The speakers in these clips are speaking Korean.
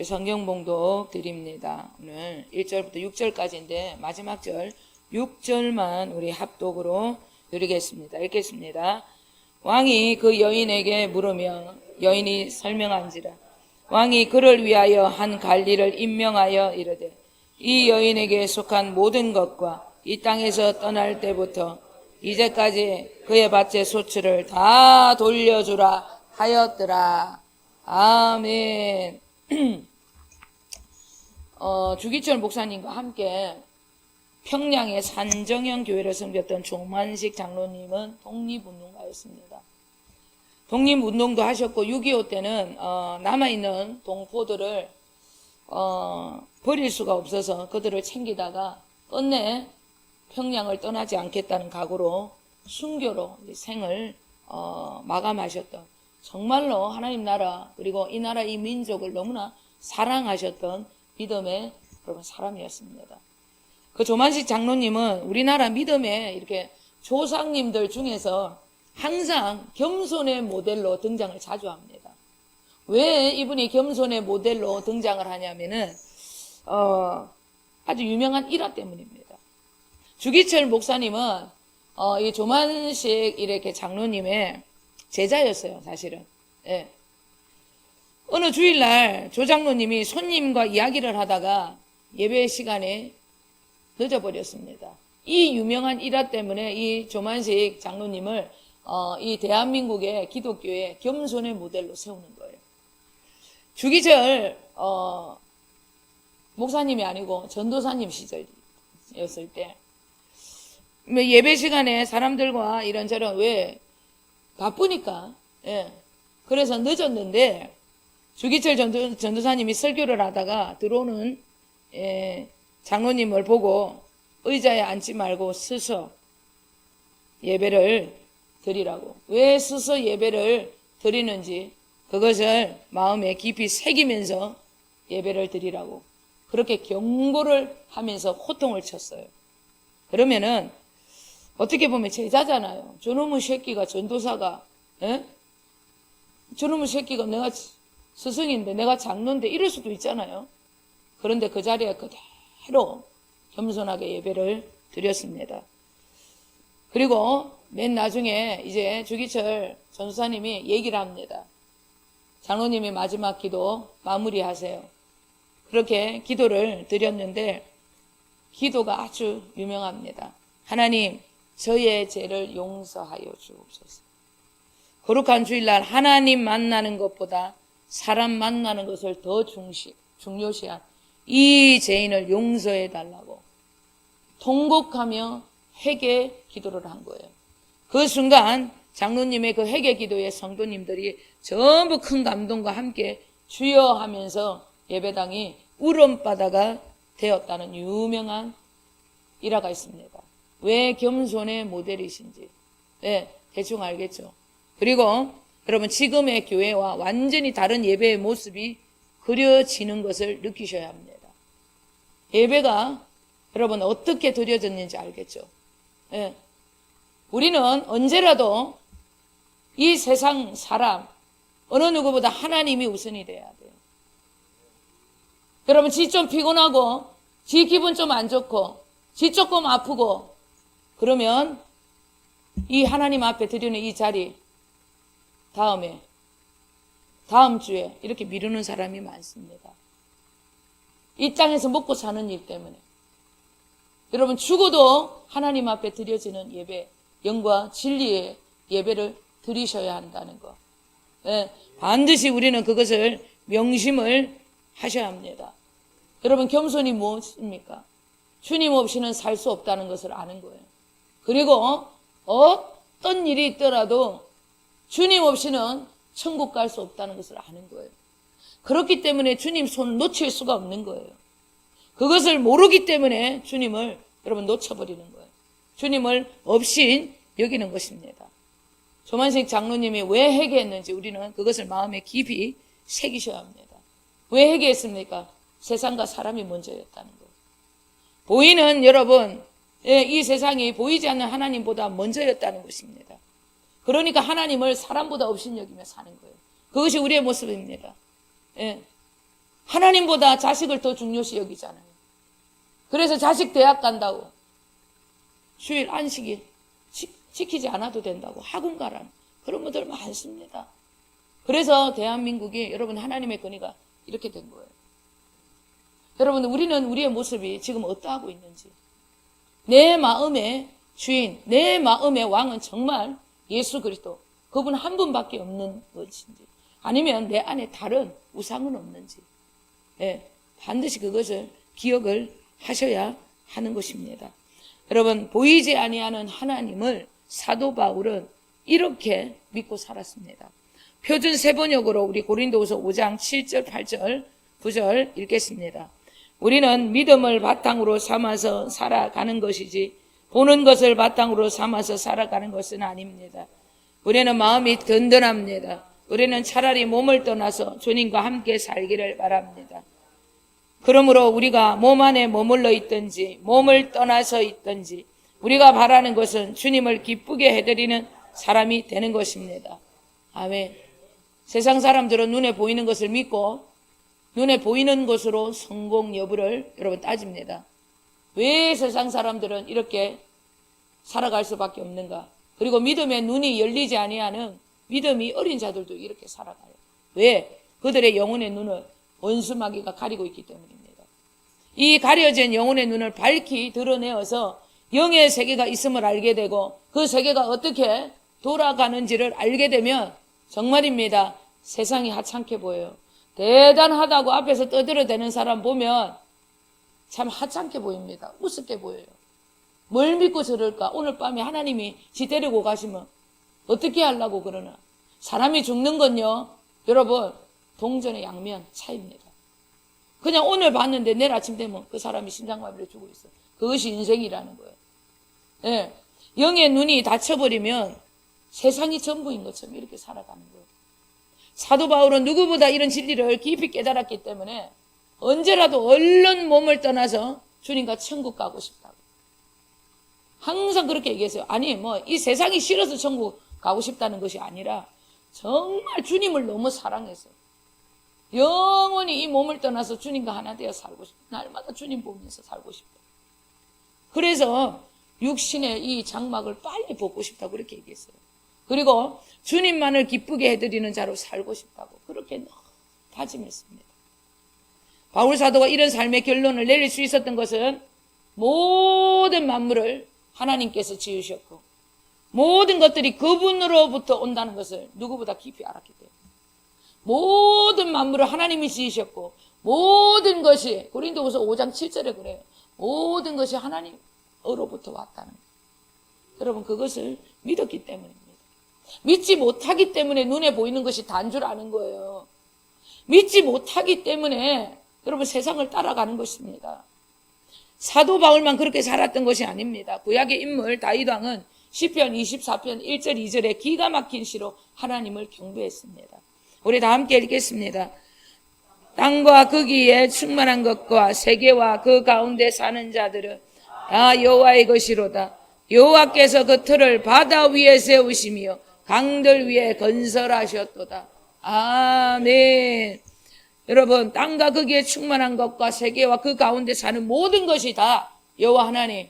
성경 봉독 드립니다. 오늘 1절부터 6절까지인데 마지막 절 6절만 우리 합독으로 드리겠습니다. 읽겠습니다. 왕이 그 여인에게 물으며 여인이 설명한지라. 왕이 그를 위하여 한 관리를 임명하여 이르되 이 여인에게 속한 모든 것과 이 땅에서 떠날 때부터 이제까지 그의 밭의 소출을 다 돌려주라 하였더라. 아멘. 주기철 목사님과 함께 평양의 산정형 교회를 섬겼던 조만식 장로님은 독립운동가였습니다. 독립운동도 하셨고 6.25 때는 남아있는 동포들을 버릴 수가 없어서 그들을 챙기다가 끝내 평양을 떠나지 않겠다는 각오로 순교로 생을 마감하셨던, 정말로 하나님 나라 그리고 이 나라 이 민족을 너무나 사랑하셨던 믿음의 여러분 사람이었습니다. 그 조만식 장로님은 우리나라 믿음의 이렇게 조상님들 중에서 항상 겸손의 모델로 등장을 자주 합니다. 왜 이분이 겸손의 모델로 등장을 하냐면은 아주 유명한 일화 때문입니다. 주기철 목사님은 이 조만식 이렇게 장로님의 제자였어요, 사실은. 예. 어느 주일날 조 장로님이 손님과 이야기를 하다가 예배 시간에 늦어버렸습니다. 이 유명한 일화 때문에 이 조만식 장로님을 이 대한민국의 기독교의 겸손의 모델로 세우는 거예요. 주기철 목사님이 아니고 전도사님 시절이었을 때 예배 시간에 사람들과 이런저런 왜 바쁘니까, 예. 그래서 늦었는데 주기철 전도사님이 설교를 하다가 들어오는 장로님을 보고 의자에 앉지 말고 서서 예배를 드리라고. 왜 서서 예배를 드리는지 그것을 마음에 깊이 새기면서 예배를 드리라고 그렇게 경고를 하면서 호통을 쳤어요. 그러면은 어떻게 보면 제자잖아요. 저놈의 새끼가 전도사가, 에? 저놈의 새끼가 내가 스승인데 내가 장로인데 이럴 수도 있잖아요. 그런데 그 자리에 그대로 겸손하게 예배를 드렸습니다. 그리고 맨 나중에 이제 주기철 전도사님이 얘기를 합니다. 장로님이 마지막 기도 마무리하세요. 그렇게 기도를 드렸는데 기도가 아주 유명합니다. 하나님, 저의 죄를 용서하여 주옵소서. 거룩한 주일날 하나님 만나는 것보다 사람 만나는 것을 더 중요시한 이 죄인을 용서해 달라고 통곡하며 회개 기도를 한 거예요. 그 순간 장로님의 그 회개 기도에 성도님들이 전부 큰 감동과 함께 주여 하면서 예배당이 울음바다가 되었다는 유명한 일화가 있습니다. 왜 겸손의 모델이신지 대충 알겠죠. 그리고 여러분 지금의 교회와 완전히 다른 예배의 모습이 그려지는 것을 느끼셔야 합니다. 예배가 여러분 어떻게 드려졌는지 알겠죠. 우리는 언제라도 이 세상 사람 어느 누구보다 하나님이 우선이 돼야 돼요. 여러분 지 좀 피곤하고 지 기분 좀 안 좋고 지 조금 아프고 그러면 이 하나님 앞에 드리는 이 자리 다음 주에 이렇게 미루는 사람이 많습니다. 이 땅에서 먹고 사는 일 때문에. 여러분 죽어도 하나님 앞에 드려지는 예배, 영과 진리의 예배를 드리셔야 한다는 거. 반드시 우리는 그것을 명심을 하셔야 합니다. 여러분 겸손이 무엇입니까? 주님 없이는 살 수 없다는 것을 아는 거예요. 그리고 어떤 일이 있더라도 주님 없이는 천국 갈 수 없다는 것을 아는 거예요. 그렇기 때문에 주님 손을 놓칠 수가 없는 거예요. 그것을 모르기 때문에 주님을 여러분 놓쳐버리는 거예요. 주님을 없인 여기는 것입니다. 조만식 장로님이 왜 회개했는지 우리는 그것을 마음에 깊이 새기셔야 합니다. 왜 회개했습니까? 세상과 사람이 먼저였다는 거예요. 보이는 여러분, 이 세상이 보이지 않는 하나님보다 먼저였다는 것입니다. 그러니까 하나님을 사람보다 업신여기며 사는 거예요. 그것이 우리의 모습입니다. 하나님보다 자식을 더 중요시 여기잖아요. 그래서 자식 대학 간다고 주일 안식일 지키지 않아도 된다고 학원 가라는 그런 분들 많습니다. 그래서 대한민국이 여러분 하나님의 권위가 이렇게 된 거예요. 여러분 우리는 우리의 모습이 지금 어떠하고 있는지, 내 마음의 주인, 내 마음의 왕은 정말 예수 그리스도 그분 한 분밖에 없는 것인지, 아니면 내 안에 다른 우상은 없는지, 반드시 그것을 기억을 하셔야 하는 것입니다. 여러분 보이지 아니하는 하나님을 사도 바울은 이렇게 믿고 살았습니다. 표준 세번역으로 우리 고린도후서 5장 7절, 8절, 9절 읽겠습니다. 우리는 믿음을 바탕으로 삼아서 살아가는 것이지 보는 것을 바탕으로 삼아서 살아가는 것은 아닙니다. 우리는 마음이 든든합니다. 우리는 차라리 몸을 떠나서 주님과 함께 살기를 바랍니다. 그러므로 우리가 몸 안에 머물러 있든지 몸을 떠나서 있든지 우리가 바라는 것은 주님을 기쁘게 해드리는 사람이 되는 것입니다. 아멘. 세상 사람들은 눈에 보이는 것을 믿고 눈에 보이는 것으로 성공 여부를 여러분 따집니다. 왜 세상 사람들은 이렇게 살아갈 수밖에 없는가? 그리고 믿음의 눈이 열리지 아니하는 믿음이 어린 자들도 이렇게 살아가요. 왜? 그들의 영혼의 눈을 원수마귀가 가리고 있기 때문입니다. 이 가려진 영혼의 눈을 밝히 드러내어서 영의 세계가 있음을 알게 되고 그 세계가 어떻게 돌아가는지를 알게 되면 정말입니다. 세상이 하찮게 보여요. 대단하다고 앞에서 떠들어대는 사람 보면 참 하찮게 보입니다. 우습게 보여요. 뭘 믿고 저럴까? 오늘 밤에 하나님이 지 데리고 가시면 어떻게 하려고 그러나? 사람이 죽는 건요, 여러분 동전의 양면 차이입니다. 그냥 오늘 봤는데 내일 아침 되면 그 사람이 심장마비로 죽어 있어요. 그것이 인생이라는 거예요. 네. 영의 눈이 닫혀버리면 세상이 전부인 것처럼 이렇게 살아가는 거예요. 사도 바울은 누구보다 이런 진리를 깊이 깨달았기 때문에 언제라도 얼른 몸을 떠나서 주님과 천국 가고 싶다고 항상 그렇게 얘기했어요. 아니 이 세상이 싫어서 천국 가고 싶다는 것이 아니라 정말 주님을 너무 사랑해서 영원히 이 몸을 떠나서 주님과 하나 되어 살고 싶다. 날마다 주님 보면서 살고 싶다. 그래서 육신의 이 장막을 빨리 벗고 싶다고 그렇게 얘기했어요. 그리고 주님만을 기쁘게 해드리는 자로 살고 싶다고 그렇게 다짐했습니다. 바울 사도가 이런 삶의 결론을 내릴 수 있었던 것은 모든 만물을 하나님께서 지으셨고 모든 것들이 그분으로부터 온다는 것을 누구보다 깊이 알았기 때문에 모든 만물을 하나님이 지으셨고 모든 것이 고린도후서 5장 7절에 그래요. 모든 것이 하나님으로부터 왔다는 거예요. 여러분 그것을 믿었기 때문입니다. 믿지 못하기 때문에 눈에 보이는 것이 단 줄 아는 거예요. 믿지 못하기 때문에 여러분 세상을 따라가는 것입니다. 사도 바울만 그렇게 살았던 것이 아닙니다. 구약의 인물 다윗 왕은 시편 24편 1절 2절에 기가 막힌 시로 하나님을 경배했습니다. 우리 다 함께 읽겠습니다. 땅과 거기에 충만한 것과 세계와 그 가운데 사는 자들은 다 여호와의 것이로다. 여호와께서 그 틀을 바다 위에 세우시며 강들 위에 건설하셨도다. 아멘. 여러분 땅과 거기에 충만한 것과 세계와 그 가운데 사는 모든 것이 다 여호와 하나님,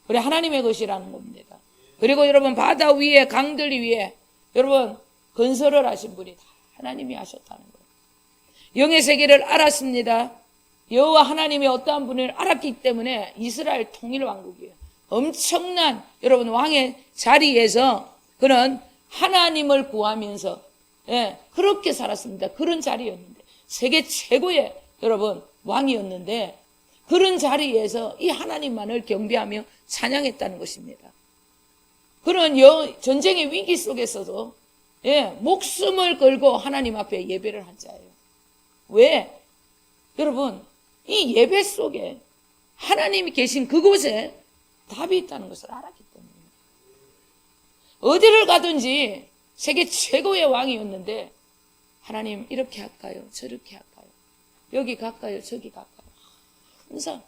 우리 하나님의 것이라는 겁니다. 그리고 여러분 바다 위에 강들 위에 여러분 건설을 하신 분이 다 하나님이 하셨다는 거예요. 영의 세계를 알았습니다. 여호와 하나님이 어떠한 분을 알았기 때문에 이스라엘 통일왕국이에요. 엄청난 여러분 왕의 자리에서 그는 하나님을 구하면서 그렇게 살았습니다. 그런 자리였는데 세계 최고의 여러분 왕이었는데 그런 자리에서 이 하나님만을 경배하며 찬양했다는 것입니다. 그런 전쟁의 위기 속에서도 목숨을 걸고 하나님 앞에 예배를 한 자예요. 왜? 여러분 이 예배 속에 하나님이 계신 그곳에 답이 있다는 것을 알았기 때문에 어디를 가든지 세계 최고의 왕이었는데 하나님 이렇게 할까요? 저렇게 할까요? 여기 갈까요? 저기 갈까요? 항상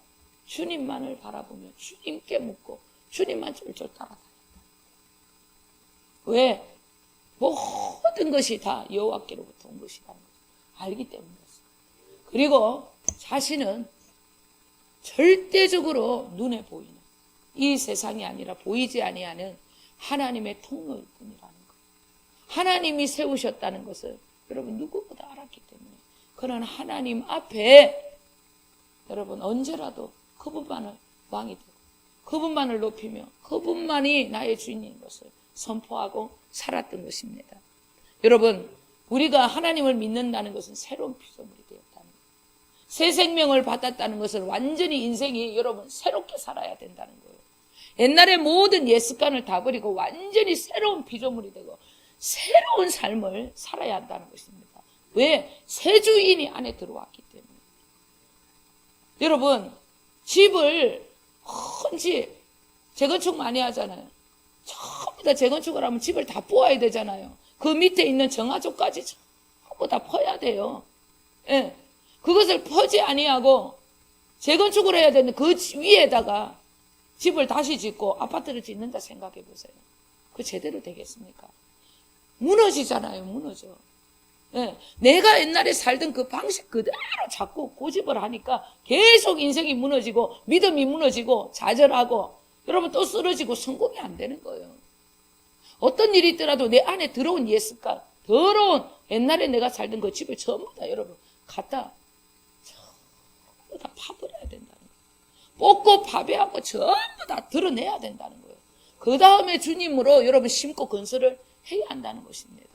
주님만을 바라보며 주님께 묻고 주님만 쫄쫄 따라다녔다. 왜? 모든 것이 다 여호와께로부터 온 것이라는 것을 알기 때문이었어요. 그리고 자신은 절대적으로 눈에 보이는 이 세상이 아니라 보이지 아니하는 하나님의 통로뿐이라는 것. 하나님이 세우셨다는 것을 여러분 누구보다 알았기 때문에 그런 하나님 앞에 여러분 언제라도 그분만을 왕이 되고 그분만을 높이며 그분만이 나의 주인인 것을 선포하고 살았던 것입니다. 여러분, 우리가 하나님을 믿는다는 것은 새로운 피조물이 되었다는 거예요. 새 생명을 받았다는 것은 완전히 인생이 여러분 새롭게 살아야 된다는 거예요. 옛날의 모든 옛 습관을 다 버리고 완전히 새로운 피조물이 되고 새로운 삶을 살아야 한다는 것입니다. 왜? 새 주인이 안에 들어왔기 때문에. 여러분, 집을 큰 집 재건축 많이 하잖아요. 전부 다 재건축을 하면 집을 다 뽑아야 되잖아요. 그 밑에 있는 정화조까지 전부 다 퍼야 돼요. 예. 그것을 퍼지 아니하고 재건축을 해야 되는데 그 위에다가 집을 다시 짓고 아파트를 짓는다 생각해 보세요. 그 제대로 되겠습니까? 무너지잖아요. 무너져. 예. 내가 옛날에 살던 그 방식 그대로 자꾸 고집을 하니까 계속 인생이 무너지고 믿음이 무너지고 좌절하고 여러분 또 쓰러지고 성공이 안 되는 거예요. 어떤 일이 있더라도 내 안에 들어온 옛 습관, 더러운 옛날에 내가 살던 그 집을 전부 다 여러분 갖다 전부 다 파버려야 된다는 거예요. 뽑고 파괴하고 전부 다 드러내야 된다는 거예요. 그 다음에 주님으로 여러분 심고 건설을 해야 한다는 것입니다.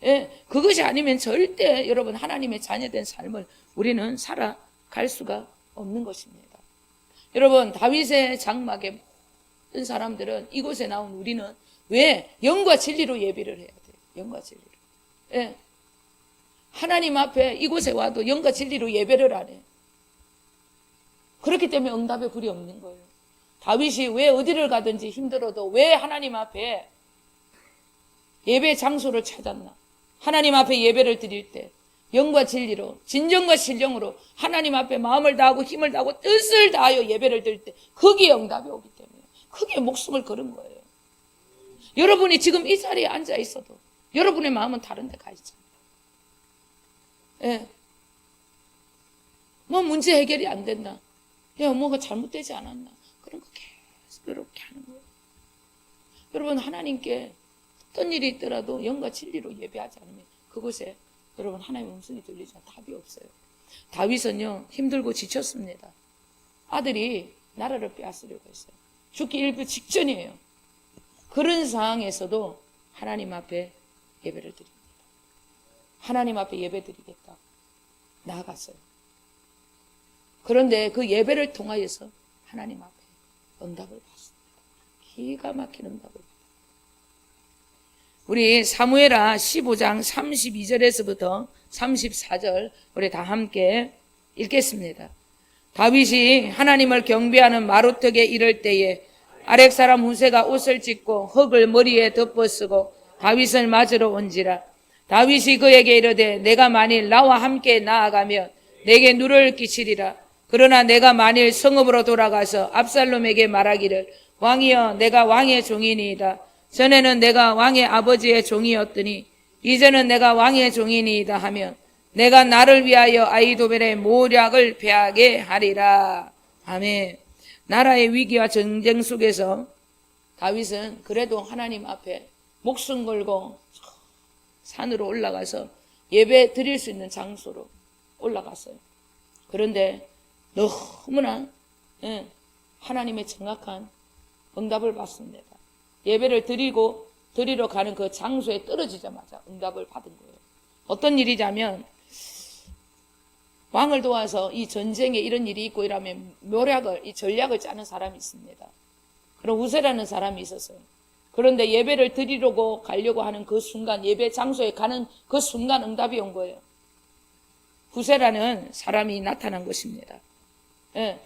예, 그것이 아니면 절대 여러분 하나님의 자녀된 삶을 우리는 살아갈 수가 없는 것입니다. 여러분, 다윗의 장막에 모든 사람들은 이곳에 나온 우리는 왜? 영과 진리로 예배를 해야 돼요. 영과 진리로. 예. 하나님 앞에 이곳에 와도 영과 진리로 예배를 안 해요. 그렇기 때문에 응답의 불이 없는 거예요. 다윗이 왜 어디를 가든지 힘들어도 왜 하나님 앞에 예배 장소를 찾았나? 하나님 앞에 예배를 드릴 때 영과 진리로 진정과 신령으로 하나님 앞에 마음을 다하고 힘을 다하고 뜻을 다하여 예배를 드릴 때 거기에 응답이 오기 때문에 거기에 목숨을 걸은 거예요. 여러분이 지금 이 자리에 앉아 있어도 여러분의 마음은 다른 데 가 있잖아요. 예. 뭐 문제 해결이 안 된다. 야, 뭐가 잘못되지 않았나. 그런 거 계속 이렇게 하는 거예요. 여러분, 하나님께 어떤 일이 있더라도 영과 진리로 예배하지 않으면 그곳에 여러분 하나님의 음성이 들리지 않아 답이 없어요. 다윗은요 힘들고 지쳤습니다. 아들이 나라를 빼앗으려고 했어요. 죽기 일부 직전이에요. 그런 상황에서도 하나님 앞에 예배를 드립니다. 하나님 앞에 예배 드리겠다 나아갔어요. 그런데 그 예배를 통하여서 하나님 앞에 응답을 받습니다. 기가 막힌 응답을 받습니다. 우리 사무엘하 15장 32절에서부터 34절 우리 다 함께 읽겠습니다. 다윗이 하나님을 경배하는 마루턱에 이를 때에 아렉 사람 후세가 옷을 찢고 흙을 머리에 덮어쓰고 다윗을 맞으러 온지라. 다윗이 그에게 이르되 내가 만일 나와 함께 나아가면 내게 누를 끼치리라. 그러나 내가 만일 성읍으로 돌아가서 압살롬에게 말하기를 왕이여 내가 왕의 종이니이다. 전에는 내가 왕의 아버지의 종이었더니 이제는 내가 왕의 종이니이다 하면 내가 나를 위하여 아히도벨의 모략을 패하게 하리라. 아멘. 나라의 위기와 전쟁 속에서 다윗은 그래도 하나님 앞에 목숨 걸고 산으로 올라가서 예배 드릴 수 있는 장소로 올라갔어요. 그런데 너무나 하나님의 정확한 응답을 받습니다. 예배를 드리러 가는 그 장소에 떨어지자마자 응답을 받은 거예요. 어떤 일이냐면 왕을 도와서 이 전쟁에 이런 일이 있고 이러면 이 전략을 짜는 사람이 있습니다. 그럼 우세라는 사람이 있었어요. 그런데 예배를 드리려고 가려고 하는 그 순간, 예배 장소에 가는 그 순간 응답이 온 거예요. 후세라는 사람이 나타난 것입니다. 예.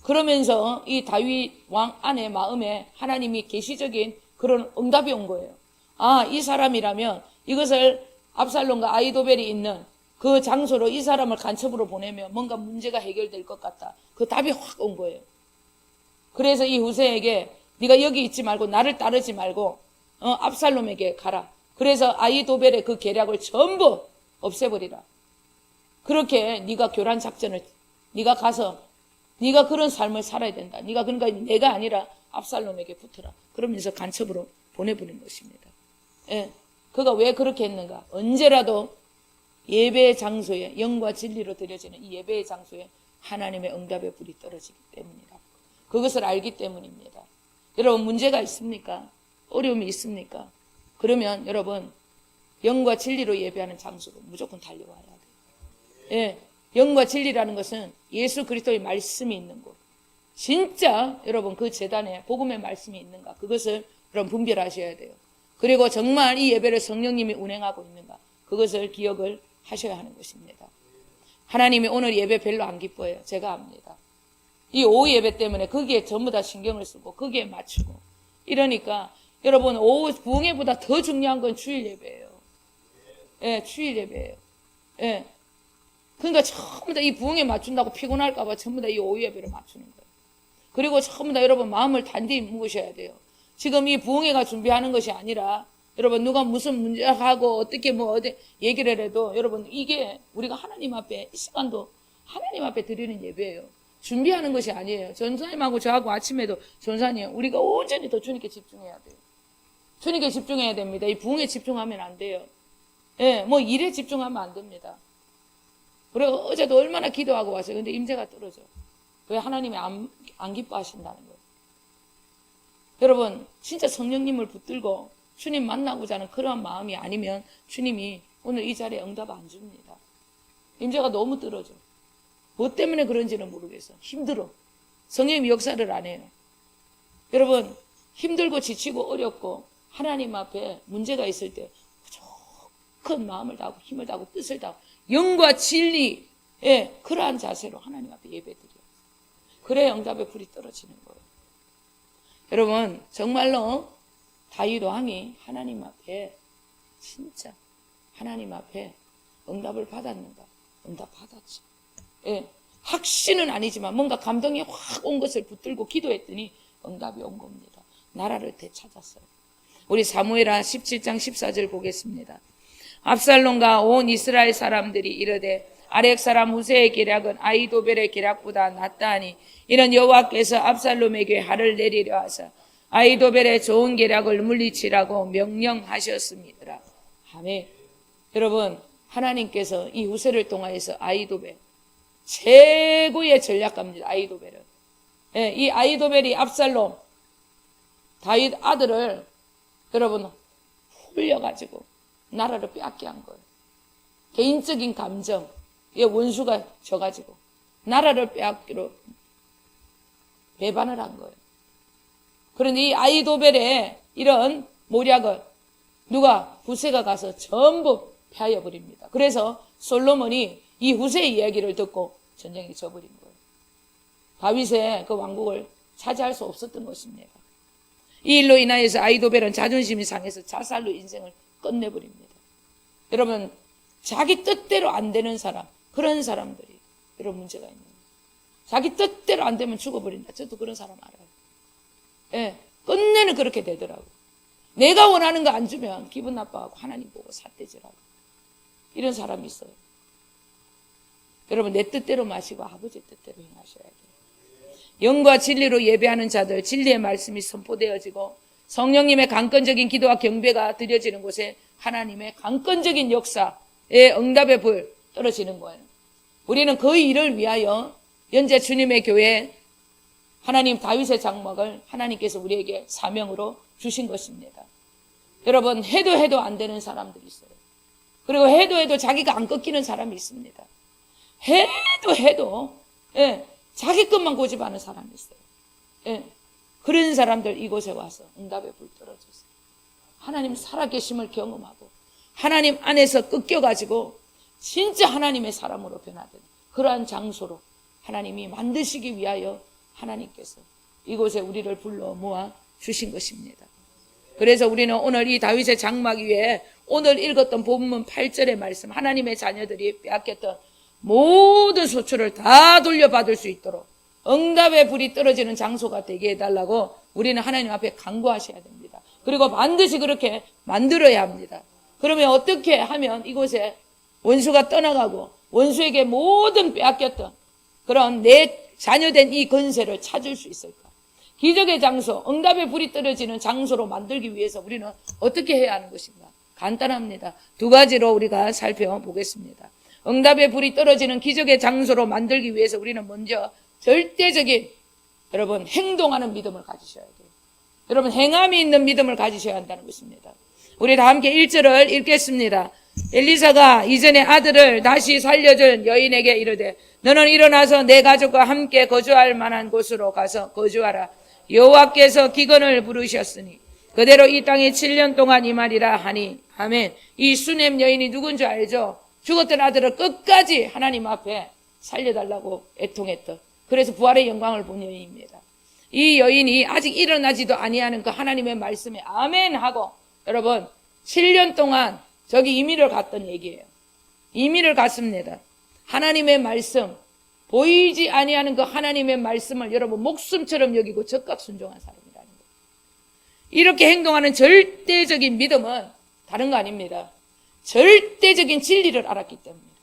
그러면서 이 다윗 왕 안의 마음에 하나님이 계시적인 그런 응답이 온 거예요. 아, 이 사람이라면 이것을 압살롬과 아히도벨이 있는 그 장소로 이 사람을 간첩으로 보내면 뭔가 문제가 해결될 것 같다. 그 답이 확 온 거예요. 그래서 이 후세에게 네가 여기 있지 말고 나를 따르지 말고 압살롬에게 가라. 그래서 아히도벨의 그 계략을 전부 없애버리라. 그렇게 네가 교란 작전을 네가 가서 네가 그런 삶을 살아야 된다. 네가 그러니까 내가 아니라 압살롬에게 붙어라. 그러면서 간첩으로 보내버린 것입니다. 예, 그가 왜 그렇게 했는가? 언제라도 예배의 장소에 영과 진리로 드려지는 이 예배의 장소에 하나님의 응답의 불이 떨어지기 때문이다. 그것을 알기 때문입니다. 여러분 문제가 있습니까? 어려움이 있습니까? 그러면 여러분 영과 진리로 예배하는 장소로 무조건 달려와야 돼요. 예, 영과 진리라는 것은 예수 그리스도의 말씀이 있는 곳. 진짜 여러분 그 제단에 복음의 말씀이 있는가? 그것을 여러분 분별하셔야 돼요. 그리고 정말 이 예배를 성령님이 운행하고 있는가? 그것을 기억을 하셔야 하는 것입니다. 하나님이 오늘 예배 별로 안 기뻐해요. 제가 압니다. 이 오후 예배 때문에 거기에 전부 다 신경을 쓰고 거기에 맞추고 이러니까 여러분 오후 부흥회보다 더 중요한 건 주일 예배예요. 예, 주일 예배예요. 예. 그러니까 전부 다 이 부흥에 맞춘다고 피곤할까 봐 전부 다 이 오후 예배를 맞추는 거예요. 그리고 전부 다 여러분 마음을 단디 먹으셔야 돼요. 지금 이 부흥회가 준비하는 것이 아니라 여러분 누가 무슨 문제하고 어떻게 뭐 어디 얘기를 해도 여러분 이게 우리가 하나님 앞에 이 시간도 하나님 앞에 드리는 예배예요. 준비하는 것이 아니에요. 전사님하고 저하고 아침에도 전사님 우리가 온전히 더 주님께 집중해야 돼요. 주님께 집중해야 됩니다. 이 부흥에 집중하면 안 돼요. 예, 뭐 일에 집중하면 안 됩니다. 우리가 어제도 얼마나 기도하고 왔어요. 근데 임재가 떨어져. 왜 하나님이 안 기뻐하신다는 거예요. 여러분 진짜 성령님을 붙들고 주님 만나고자 하는 그러한 마음이 아니면 주님이 오늘 이 자리에 응답 안 줍니다. 임재가 너무 떨어져. 뭐 때문에 그런지는 모르겠어. 힘들어. 성령님이 역사를 안 해요. 여러분 힘들고 지치고 어렵고 하나님 앞에 문제가 있을 때 큰 마음을 다하고 힘을 다하고 뜻을 다하고 영과 진리 그러한 자세로 하나님 앞에 예배드려요. 그래야 응답의 불이 떨어지는 거예요. 여러분 정말로 다윗 왕이 하나님 앞에 진짜 하나님 앞에 응답을 받았는가? 응답 받았지. 예, 확신은 아니지만 뭔가 감동이 확 온 것을 붙들고 기도했더니 응답이 온 겁니다. 나라를 되찾았어요. 우리 사무엘하 17장 14절 보겠습니다. 압살롬과 온 이스라엘 사람들이 이르되 아렉 사람 후세의 계략은 아히도벨의 계략보다 낫다 하니 이는 여호와께서 압살롬에게 화를 내리려 하사 아히도벨의 좋은 계략을 물리치라고 명령하셨습니다. 아멘. 여러분 하나님께서 이 후세를 통하여서 아히도벨 최고의 전략가입니다. 아히도벨은. 예, 이 아히도벨이 압살롬 다윗 아들을 여러분 홀려가지고 나라를 빼앗게 한 거예요. 개인적인 감정에 원수가 져가지고 나라를 빼앗기로 배반을 한 거예요. 그런데 이 아히도벨의 이런 모략을 누가 후세가 가서 전부 패하여 버립니다. 그래서 솔로몬이 이 후세의 이야기를 듣고 전쟁에 져버린 거예요. 다윗의 그 왕국을 차지할 수 없었던 것입니다. 이 일로 인하여서 아히도벨은 자존심이 상해서 자살로 인생을 끝내버립니다. 여러분 자기 뜻대로 안 되는 사람 그런 사람들이 이런 문제가 있는 거예요. 자기 뜻대로 안 되면 죽어버린다. 저도 그런 사람 알아요. 예, 끝내는 그렇게 되더라고요. 내가 원하는 거 안 주면 기분 나빠하고 하나님 보고 삿대질하고 이런 사람이 있어요. 여러분 내 뜻대로 마시고 아버지 뜻대로 행하셔야 돼요. 영과 진리로 예배하는 자들 진리의 말씀이 선포되어지고 성령님의 강건적인 기도와 경배가 드려지는 곳에 하나님의 강건적인 역사의 응답의 불 떨어지는 거예요. 우리는 그 일을 위하여 현재 주님의 교회 하나님 다윗의 장막을 하나님께서 우리에게 사명으로 주신 것입니다. 여러분 해도 안 되는 사람들이 있어요. 그리고 해도 자기가 안 꺾이는 사람이 있습니다. 해도 자기 것만 고집하는 사람이 있어요. 그런 사람들 이곳에 와서 응답의 불 떨어져서 하나님 살아계심을 경험하고 하나님 안에서 꺾여가지고 진짜 하나님의 사람으로 변화된 그러한 장소로 하나님이 만드시기 위하여 하나님께서 이곳에 우리를 불러 모아 주신 것입니다. 그래서 우리는 오늘 이 다윗의 장막 위에 오늘 읽었던 본문 8절의 말씀 하나님의 자녀들이 빼앗겼던 모든 소출을 다 돌려받을 수 있도록 응답의 불이 떨어지는 장소가 되게 해달라고 우리는 하나님 앞에 간구하셔야 됩니다. 그리고 반드시 그렇게 만들어야 합니다. 그러면 어떻게 하면 이곳에 원수가 떠나가고 원수에게 모든 빼앗겼던 그런 내 자녀된 이 건세를 찾을 수 있을까? 기적의 장소, 응답의 불이 떨어지는 장소로 만들기 위해서 우리는 어떻게 해야 하는 것인가? 간단합니다. 두 가지로 우리가 살펴보겠습니다. 응답의 불이 떨어지는 기적의 장소로 만들기 위해서 우리는 먼저 절대적인 여러분 행동하는 믿음을 가지셔야 돼요. 여러분 행함이 있는 믿음을 가지셔야 한다는 것입니다. 우리 다 함께 1절을 읽겠습니다. 엘리사가 이전에 아들을 다시 살려준 여인에게 이르되 너는 일어나서 내 가족과 함께 거주할 만한 곳으로 가서 거주하라. 여호와께서 기근을 부르셨으니 그대로 이 땅에 7년 동안 임하리라 하니. 아멘. 이 수넴 여인이 누군지 알죠? 죽었던 아들을 끝까지 하나님 앞에 살려달라고 애통했던, 그래서 부활의 영광을 본 여인입니다. 이 여인이 아직 일어나지도 아니하는 그 하나님의 말씀에 아멘 하고 여러분 7년 동안 저기 이민을 갔던 얘기예요. 이민을 갔습니다. 하나님의 말씀, 보이지 아니하는 그 하나님의 말씀을 여러분 목숨처럼 여기고 적극 순종한 사람이라는 거예요. 이렇게 행동하는 절대적인 믿음은 다른 거 아닙니다. 절대적인 진리를 알았기 때문입니다.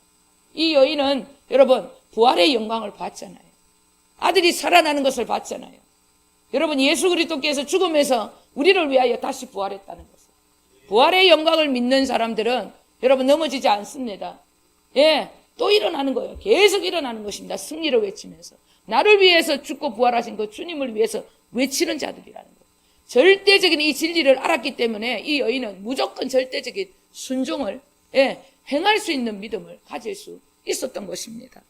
이 여인은 여러분 부활의 영광을 봤잖아요. 아들이 살아나는 것을 봤잖아요. 여러분 예수 그리스도께서 죽음에서 우리를 위하여 다시 부활했다는 것을, 부활의 영광을 믿는 사람들은 여러분 넘어지지 않습니다. 예, 또 일어나는 거예요. 계속 일어나는 것입니다. 승리를 외치면서 나를 위해서 죽고 부활하신 그 주님을 위해서 외치는 자들이라는 거예요. 절대적인 이 진리를 알았기 때문에 이 여인은 무조건 절대적인 순종을 행할 수 있는 믿음을 가질 수 있었던 것입니다.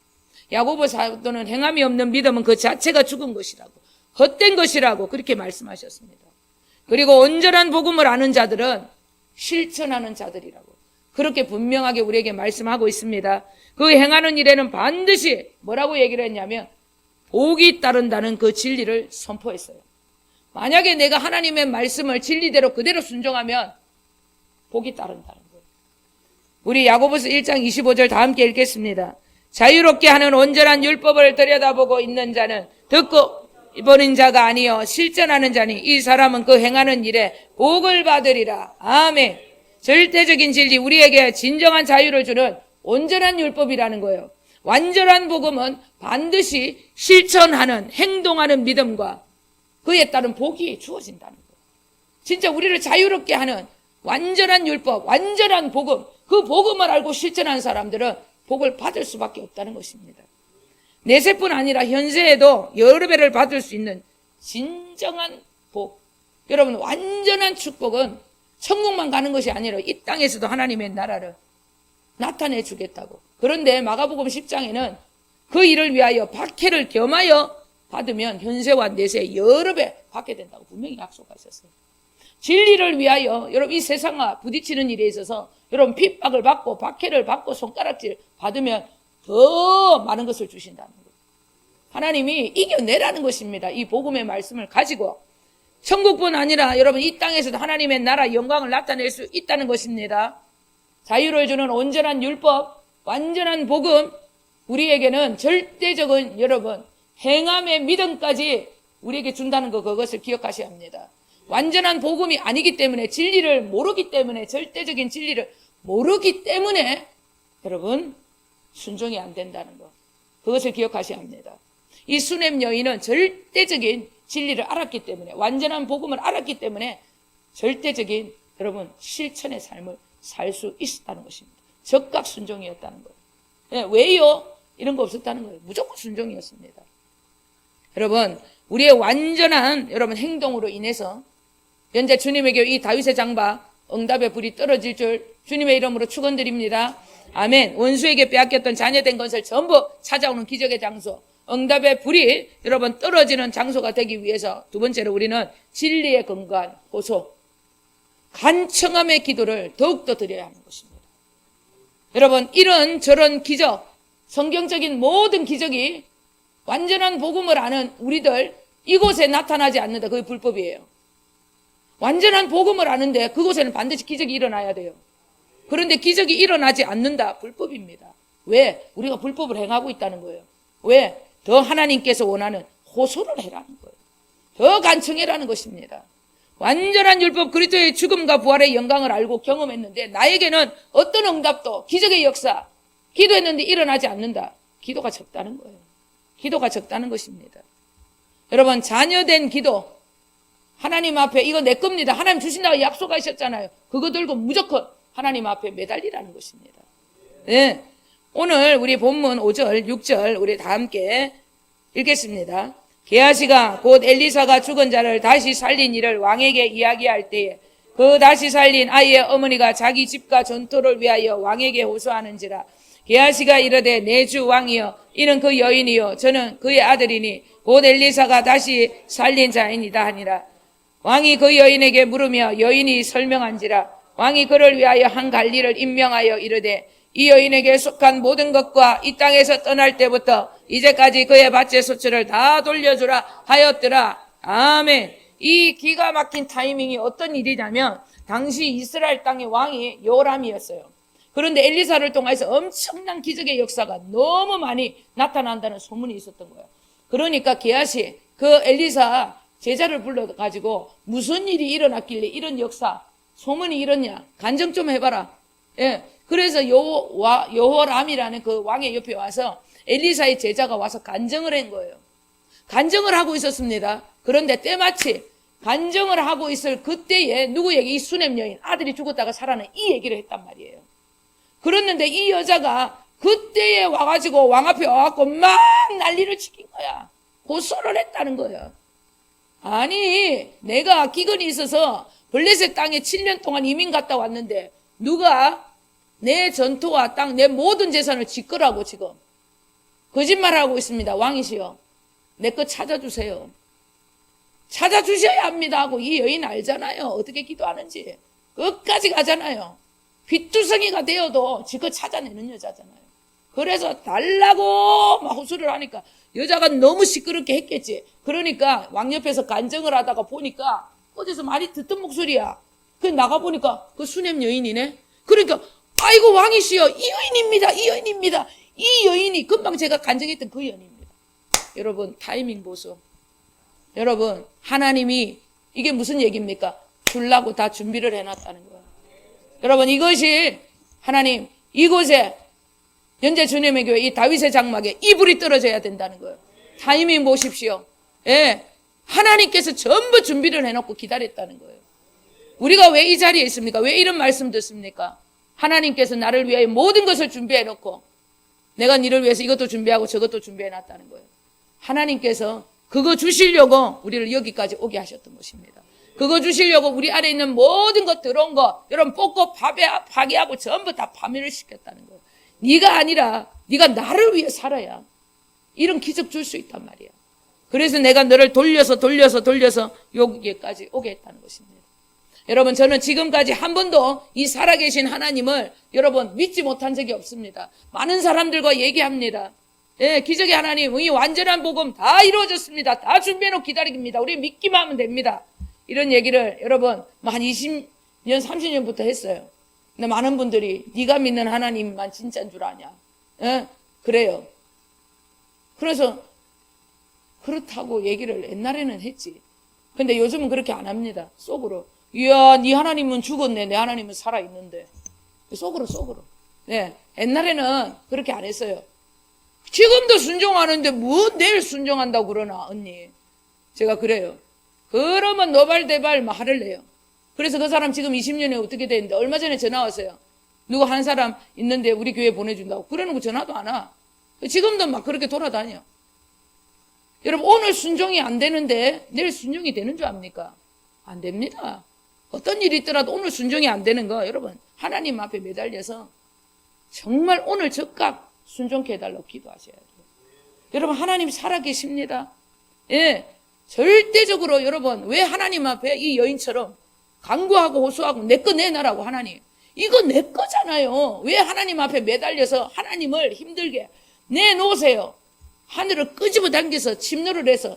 야고보 사도는 행함이 없는 믿음은 그 자체가 죽은 것이라고, 헛된 것이라고 그렇게 말씀하셨습니다. 그리고 온전한 복음을 아는 자들은 실천하는 자들이라고 그렇게 분명하게 우리에게 말씀하고 있습니다. 그 행하는 일에는 반드시 뭐라고 얘기를 했냐면 복이 따른다는 그 진리를 선포했어요. 만약에 내가 하나님의 말씀을 진리대로 그대로 순종하면 복이 따른다는 거예요. 우리 야고보서 1장 25절 다 함께 읽겠습니다. 자유롭게 하는 온전한 율법을 들여다보고 있는 자는 듣고 보는 자가 아니요 실천하는 자니 이 사람은 그 행하는 일에 복을 받으리라. 아멘. 절대적인 진리, 우리에게 진정한 자유를 주는 온전한 율법이라는 거예요. 완전한 복음은 반드시 실천하는, 행동하는 믿음과 그에 따른 복이 주어진다는 거예요. 진짜 우리를 자유롭게 하는 완전한 율법, 완전한 복음, 그 복음을 알고 실천한 사람들은 복을 받을 수밖에 없다는 것입니다. 내세뿐 아니라 현세에도 여러 배를 받을 수 있는 진정한 복. 여러분 완전한 축복은 천국만 가는 것이 아니라 이 땅에서도 하나님의 나라를 나타내 주겠다고. 그런데 마가복음 10장에는 그 일을 위하여 박해를 겸하여 받으면 현세와 내세 여러 배 받게 된다고 분명히 약속하셨어요. 진리를 위하여 여러분 이 세상과 부딪히는 일에 있어서 여러분 핍박을 받고 박해를 받고 손가락질 받으면 더 많은 것을 주신다는 거예요. 하나님이 이겨내라는 것입니다. 이 복음의 말씀을 가지고 천국뿐 아니라 여러분 이 땅에서도 하나님의 나라 영광을 나타낼 수 있다는 것입니다. 자유를 주는 온전한 율법, 완전한 복음, 우리에게는 절대적인 여러분 행함의 믿음까지 우리에게 준다는 것, 그것을 기억하셔야 합니다. 완전한 복음이 아니기 때문에, 진리를 모르기 때문에, 절대적인 진리를 모르기 때문에 여러분 순종이 안 된다는 것, 그것을 기억하셔야 합니다. 이 수넴 여인은 절대적인 진리를 알았기 때문에, 완전한 복음을 알았기 때문에 절대적인 여러분 실천의 삶을 살 수 있었다는 것입니다. 적극 순종이었다는 거예요. 네, 왜요? 이런 거 없었다는 거예요. 무조건 순종이었습니다. 여러분 우리의 완전한 여러분 행동으로 인해서 현재 주님에게 이 다윗의 장막 응답의 불이 떨어질 줄 주님의 이름으로 축원드립니다. 아멘. 원수에게 빼앗겼던 자녀된 것을 전부 찾아오는 기적의 장소, 응답의 불이 여러분 떨어지는 장소가 되기 위해서 두 번째로 우리는 진리의 근거한 호소, 간청함의 기도를 더욱더 드려야 하는 것입니다. 여러분 이런 저런 기적, 성경적인 모든 기적이 완전한 복음을 아는 우리들 이곳에 나타나지 않는다. 그게 불법이에요. 완전한 복음을 아는데 그곳에는 반드시 기적이 일어나야 돼요. 그런데 기적이 일어나지 않는다. 불법입니다. 왜? 우리가 불법을 행하고 있다는 거예요. 왜? 더 하나님께서 원하는 호소를 해라는 거예요. 더 간청해라는 것입니다. 완전한 율법 그리스도의 죽음과 부활의 영광을 알고 경험했는데 나에게는 어떤 응답도 기적의 역사, 기도했는데 일어나지 않는다. 기도가 적다는 거예요. 기도가 적다는 것입니다. 여러분, 자녀된 기도, 하나님 앞에 이거 내 겁니다. 하나님 주신다고 약속하셨잖아요. 그거 들고 무조건 하나님 앞에 매달리라는 것입니다. 네. 오늘 우리 본문 5절, 6절 우리 다 함께 읽겠습니다. 게하시가 곧 엘리사가 죽은 자를 다시 살린 일을 왕에게 이야기할 때에 그 다시 살린 아이의 어머니가 자기 집과 전토를 위하여 왕에게 호소하는지라. 게하시가 이르되 내 주 왕이여 이는 그 여인이요 저는 그의 아들이니 곧 엘리사가 다시 살린 자이니다 하니라. 왕이 그 여인에게 물으며 여인이 설명한지라. 왕이 그를 위하여 한 관리를 임명하여 이르되 이 여인에게 속한 모든 것과 이 땅에서 떠날 때부터 이제까지 그의 밭의 소출을 다 돌려주라 하였더라. 아멘. 이 기가 막힌 타이밍이 어떤 일이냐면 당시 이스라엘 땅의 왕이 요람이었어요. 그런데 엘리사를 통해서 엄청난 기적의 역사가 너무 많이 나타난다는 소문이 있었던 거예요. 그러니까 게하시 그 엘리사 제자를 불러가지고 무슨 일이 일어났길래 이런 역사 소문이 이렇냐 간증 좀 해봐라. 예. 그래서 여호람이라는 그 왕의 옆에 와서 엘리사의 제자가 와서 간증을 한 거예요. 간증을 하고 있었습니다. 그런데 때마치 간증을 하고 있을 그때에 누구에게 이 수넴 여인 아들이 죽었다가 살아난 이 얘기를 했단 말이에요. 그랬는데 이 여자가 그때에 와가지고 왕 앞에 와갖고 막 난리를 치킨 거야. 고소를 했다는 거예요. 아니 내가 기근이 있어서 블레셋 땅에 7년 동안 이민 갔다 왔는데 누가 내 전토와 땅, 내 모든 재산을 지끄라고 지금 거짓말하고 있습니다. 왕이시여 내 거 찾아주세요. 찾아주셔야 합니다 하고 이 여인 알잖아요. 어떻게 기도하는지 끝까지 가잖아요. 휘투성이가 되어도 지껏 찾아내는 여자잖아요. 그래서 달라고 막 호소를 하니까 여자가 너무 시끄럽게 했겠지. 그러니까 왕 옆에서 간증을 하다가 보니까 어디서 많이 듣던 목소리야. 그 나가보니까 그 수넴 여인이네. 그러니까 아이고 왕이시여 이 여인입니다. 이 여인입니다. 이 여인이 금방 제가 간증했던 그 여인입니다. 여러분 타이밍 보소. 여러분 하나님이 이게 무슨 얘기입니까? 주려고 다 준비를 해놨다는 거예요. 여러분 이것이 하나님 이곳에 현재 주님의 교회 이 다윗의 장막에 이불이 떨어져야 된다는 거예요. 타이밍 보십시오. 예, 하나님께서 전부 준비를 해놓고 기다렸다는 거예요. 우리가 왜 이 자리에 있습니까? 왜 이런 말씀 듣습니까? 하나님께서 나를 위하여 모든 것을 준비해놓고 내가 너를 위해서 이것도 준비하고 저것도 준비해놨다는 거예요. 하나님께서 그거 주시려고 우리를 여기까지 오게 하셨던 것입니다. 그거 주시려고 우리 안에 있는 모든 것 들어온 거 여러분 뽑고 파괴하고 전부 다 파멸을 시켰다는 거예요. 네가 아니라 네가 나를 위해 살아야 이런 기적 줄 수 있단 말이야. 그래서 내가 너를 돌려서 여기까지 오게 했다는 것입니다. 여러분 저는 지금까지 한 번도 이 살아계신 하나님을 여러분 믿지 못한 적이 없습니다. 많은 사람들과 얘기합니다. 예, 기적의 하나님 이 완전한 복음 다 이루어졌습니다. 다 준비해놓고 기다립니다. 우리 믿기만 하면 됩니다. 이런 얘기를 여러분 한 20년 30년부터 했어요. 근데 많은 분들이 네가 믿는 하나님만 진짜인 줄 아냐. 예? 그래요. 그래서 그렇다고 얘기를 옛날에는 했지. 근데 요즘은 그렇게 안 합니다. 속으로. 이야, 네 하나님은 죽었네. 내 하나님은 살아있는데. 속으로. 네. 옛날에는 그렇게 안 했어요. 지금도 순종하는데 뭐 내일 순종한다고 그러나, 언니. 제가 그래요. 그러면 노발대발 막 화를 내요. 그래서 그 사람 지금 20년에 어떻게 됐는데, 얼마 전에 전화 왔어요. 누구 한 사람 있는데 우리 교회 보내준다고. 그래놓고 전화도 안 와. 지금도 막 그렇게 돌아다녀. 여러분, 오늘 순종이 안 되는데 내일 순종이 되는 줄 압니까? 안 됩니다. 어떤 일이 있더라도 오늘 순종이 안 되는 거, 여러분, 하나님 앞에 매달려서 정말 오늘 즉각 순종케 해달라고 기도하셔야 돼요. 여러분, 하나님 살아계십니다. 예. 절대적으로 여러분, 왜 하나님 앞에 이 여인처럼 간구하고 호소하고 내 거 내놔라고 하나님. 이거 내 거잖아요. 왜 하나님 앞에 매달려서 하나님을 힘들게 내놓으세요. 하늘을 끄집어 당겨서 침노를 해서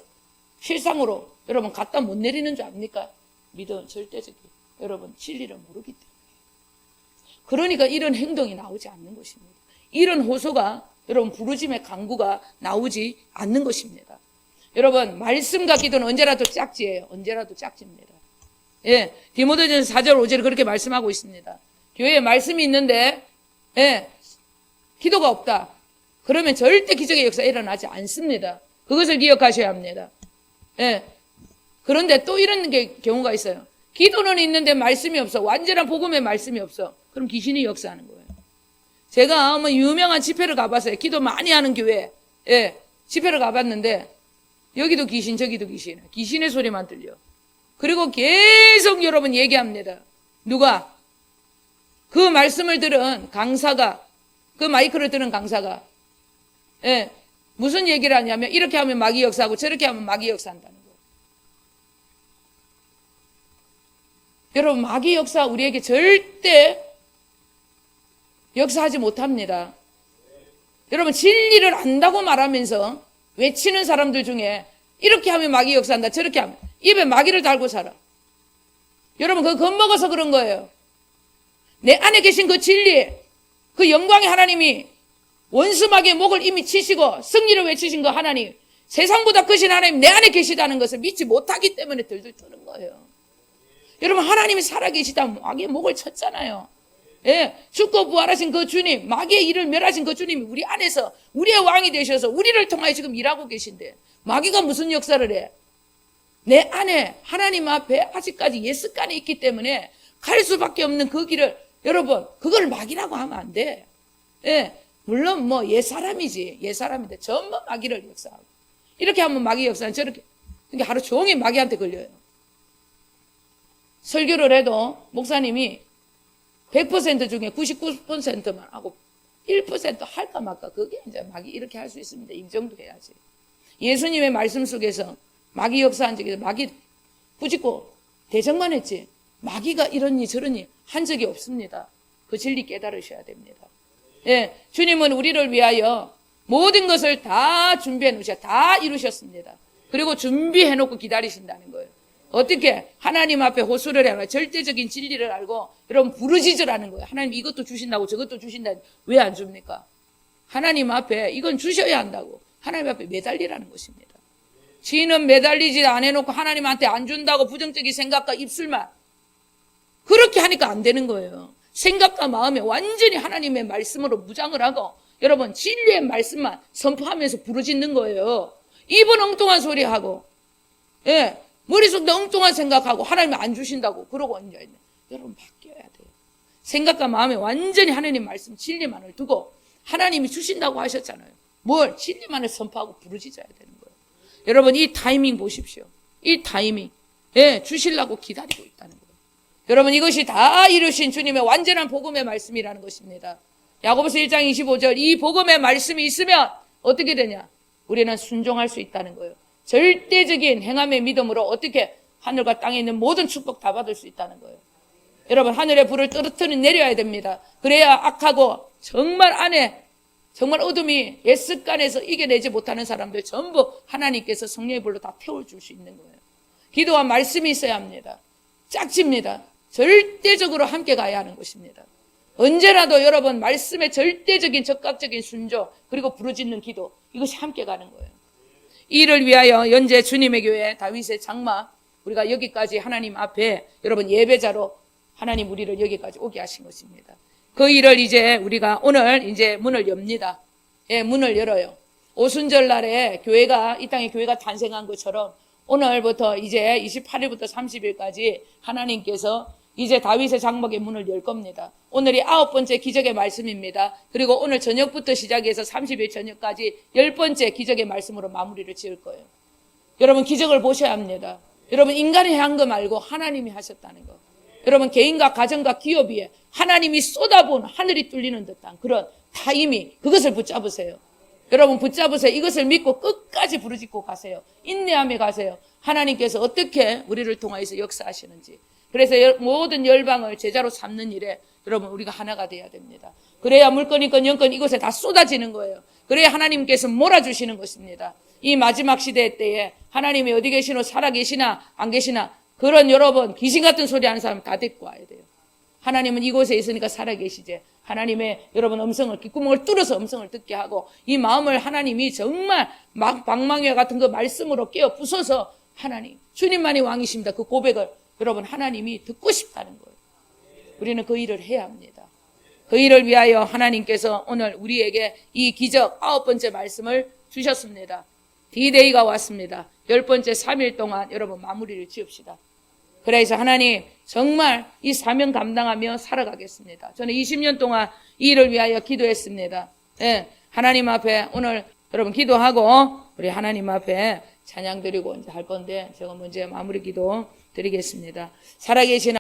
실상으로 여러분 갖다 못 내리는 줄 압니까? 믿음 절대적이 여러분 진리를 모르기 때문에. 그러니까 이런 행동이 나오지 않는 것입니다. 이런 호소가 여러분 부르짐의 간구가 나오지 않는 것입니다. 여러분 말씀과 기도는 언제라도 짝지예요. 언제라도 짝지입니다. 예, 디모데전서 4절 5절에 그렇게 말씀하고 있습니다. 교회에 말씀이 있는데 예, 기도가 없다. 그러면 절대 기적의 역사 일어나지 않습니다. 그것을 기억하셔야 합니다. 예. 그런데 또 이런 경우가 있어요. 기도는 있는데 말씀이 없어. 완전한 복음의 말씀이 없어. 그럼 귀신이 역사하는 거예요. 제가 뭐 유명한 집회를 가봤어요. 기도 많이 하는 교회. 예. 집회를 가봤는데 여기도 귀신 저기도 귀신. 귀신의 소리만 들려. 그리고 계속 여러분 얘기합니다. 누가? 그 말씀을 들은 강사가, 그 마이크를 들은 강사가, 예, 무슨 얘기를 하냐면 이렇게 하면 마귀 역사하고 저렇게 하면 마귀 역사한다는 거예요. 여러분, 마귀 역사 우리에게 절대 역사하지 못합니다. 여러분, 진리를 안다고 말하면서 외치는 사람들 중에 이렇게 하면 마귀 역사한다, 저렇게 하면, 입에 마귀를 달고 살아. 여러분, 그거 겁먹어서 그런 거예요. 내 안에 계신 그 진리, 그 영광의 하나님이 원수 마귀의 목을 이미 치시고 승리를 외치신 그 하나님, 세상보다 크신 하나님 내 안에 계시다는 것을 믿지 못하기 때문에 들들 떠는 거예요. 여러분, 하나님이 살아계시다면 마귀의 목을 쳤잖아요. 예, 죽고 부활하신 그 주님, 마귀의 일을 멸하신 그 주님이 우리 안에서 우리의 왕이 되셔서 우리를 통하여 지금 일하고 계신데 마귀가 무슨 역사를 해? 내 안에 하나님 앞에 아직까지 옛습관이 있기 때문에 갈 수밖에 없는 그 길을, 여러분, 그걸 마귀라고 하면 안 돼. 예, 물론 뭐 옛사람이지, 옛사람인데 전부 마귀를 역사하고, 이렇게 하면 마귀 역사는 저렇게, 그러니까 하루 종일 마귀한테 걸려요. 설교를 해도 목사님이 100% 중에 99%만 하고 1% 할까 말까, 그게 이제 마귀 이렇게 할 수 있습니다. 이 정도 해야지. 예수님의 말씀 속에서 마귀 역사한 적에서 마귀 부짓고 대적만 했지 마귀가 이러니 저러니 한 적이 없습니다. 그 진리 깨달으셔야 됩니다. 예, 주님은 우리를 위하여 모든 것을 다 준비해 놓으셔, 다 이루셨습니다. 그리고 준비해 놓고 기다리신다는 거예요. 어떻게? 하나님 앞에 호소를 해라. 절대적인 진리를 알고 여러분 부르짖으라는 거예요. 하나님 이것도 주신다고 저것도 주신다. 왜 안 줍니까? 하나님 앞에 이건 주셔야 한다고. 하나님 앞에 매달리라는 것입니다. 지는 매달리지 안 해놓고 하나님한테 안 준다고 부정적인 생각과 입술만 그렇게 하니까 안 되는 거예요. 생각과 마음에 완전히 하나님의 말씀으로 무장을 하고 여러분 진리의 말씀만 선포하면서 부르짖는 거예요. 입은 엉뚱한 소리 하고, 예, 머릿속도 엉뚱한 생각하고 하나님이 안 주신다고 그러고 앉아있네. 여러분 바뀌어야 돼요. 생각과 마음에 완전히 하나님 말씀 진리만을 두고 하나님이 주신다고 하셨잖아요. 뭘? 진리만을 선포하고 부르짖어야 되는 거예요. 여러분 이 타이밍 보십시오. 이 타이밍, 예, 주시려고 기다리고 있다는 거예요. 여러분 이것이 다 이루신 주님의 완전한 복음의 말씀이라는 것입니다. 야고보서 1장 25절, 이 복음의 말씀이 있으면 어떻게 되냐? 우리는 순종할 수 있다는 거예요. 절대적인 행함의 믿음으로 어떻게 하늘과 땅에 있는 모든 축복 다 받을 수 있다는 거예요. 여러분 하늘의 불을 떨어뜨려 내려야 됩니다. 그래야 악하고 정말 안에 정말 어둠이 옛습관에서 이겨내지 못하는 사람들 전부 하나님께서 성령의 불로 다 태워줄 수 있는 거예요. 기도와 말씀이 있어야 합니다. 짝집니다. 절대적으로 함께 가야 하는 것입니다. 언제라도 여러분 말씀의 절대적인 적극적인 순종 그리고 부르짖는 기도 이것이 함께 가는 거예요. 이를 위하여 현재 주님의 교회 다윗의 장막 우리가 여기까지 하나님 앞에 여러분 예배자로 하나님 우리를 여기까지 오게 하신 것입니다. 그 일을 이제 우리가 오늘 이제 문을 엽니다. 예, 문을 열어요. 오순절 날에 교회가 이 땅에 교회가 탄생한 것처럼 오늘부터 이제 28일부터 30일까지 하나님께서 이제 다윗의 장막의 문을 열 겁니다. 오늘이 9번째 기적의 말씀입니다. 그리고 오늘 저녁부터 시작해서 30일 저녁까지 10번째 기적의 말씀으로 마무리를 지을 거예요. 여러분 기적을 보셔야 합니다. 여러분 인간이 한 거 말고 하나님이 하셨다는 거. 여러분 개인과 가정과 기업 위에 하나님이 쏟아부은 하늘이 뚫리는 듯한 그런 타이밍 그것을 붙잡으세요. 여러분 붙잡으세요. 이것을 믿고 끝까지 부르짖고 가세요. 인내하며 가세요. 하나님께서 어떻게 우리를 통하여서 역사하시는지. 그래서 모든 열방을 제자로 삼는 일에 여러분 우리가 하나가 돼야 됩니다. 그래야 물건이건 영건 이곳에 다 쏟아지는 거예요. 그래야 하나님께서 몰아주시는 것입니다. 이 마지막 시대 때에 하나님이 어디 계시노 살아계시나 안 계시나 그런 여러분 귀신 같은 소리 하는 사람 다 데리고 와야 돼요. 하나님은 이곳에 있으니까 살아계시지. 하나님의 여러분 음성을 귓구멍을 뚫어서 음성을 듣게 하고 이 마음을 하나님이 정말 방망이와 같은 그 말씀으로 깨어 부숴서 하나님 주님만이 왕이십니다. 그 고백을 여러분 하나님이 듣고 싶다는 거예요. 우리는 그 일을 해야 합니다. 그 일을 위하여 하나님께서 오늘 우리에게 이 기적 9번째 말씀을 주셨습니다. D-Day가 왔습니다. 10번째 3일 동안 여러분 마무리를 지읍시다. 그래서 하나님 정말 이 사명 감당하며 살아가겠습니다. 저는 20년 동안 이 일을 위하여 기도했습니다. 네, 하나님 앞에 오늘 여러분 기도하고 우리 하나님 앞에 찬양 드리고 이제 할 건데 제가 먼저 마무리 기도 드리겠습니다. 살아계신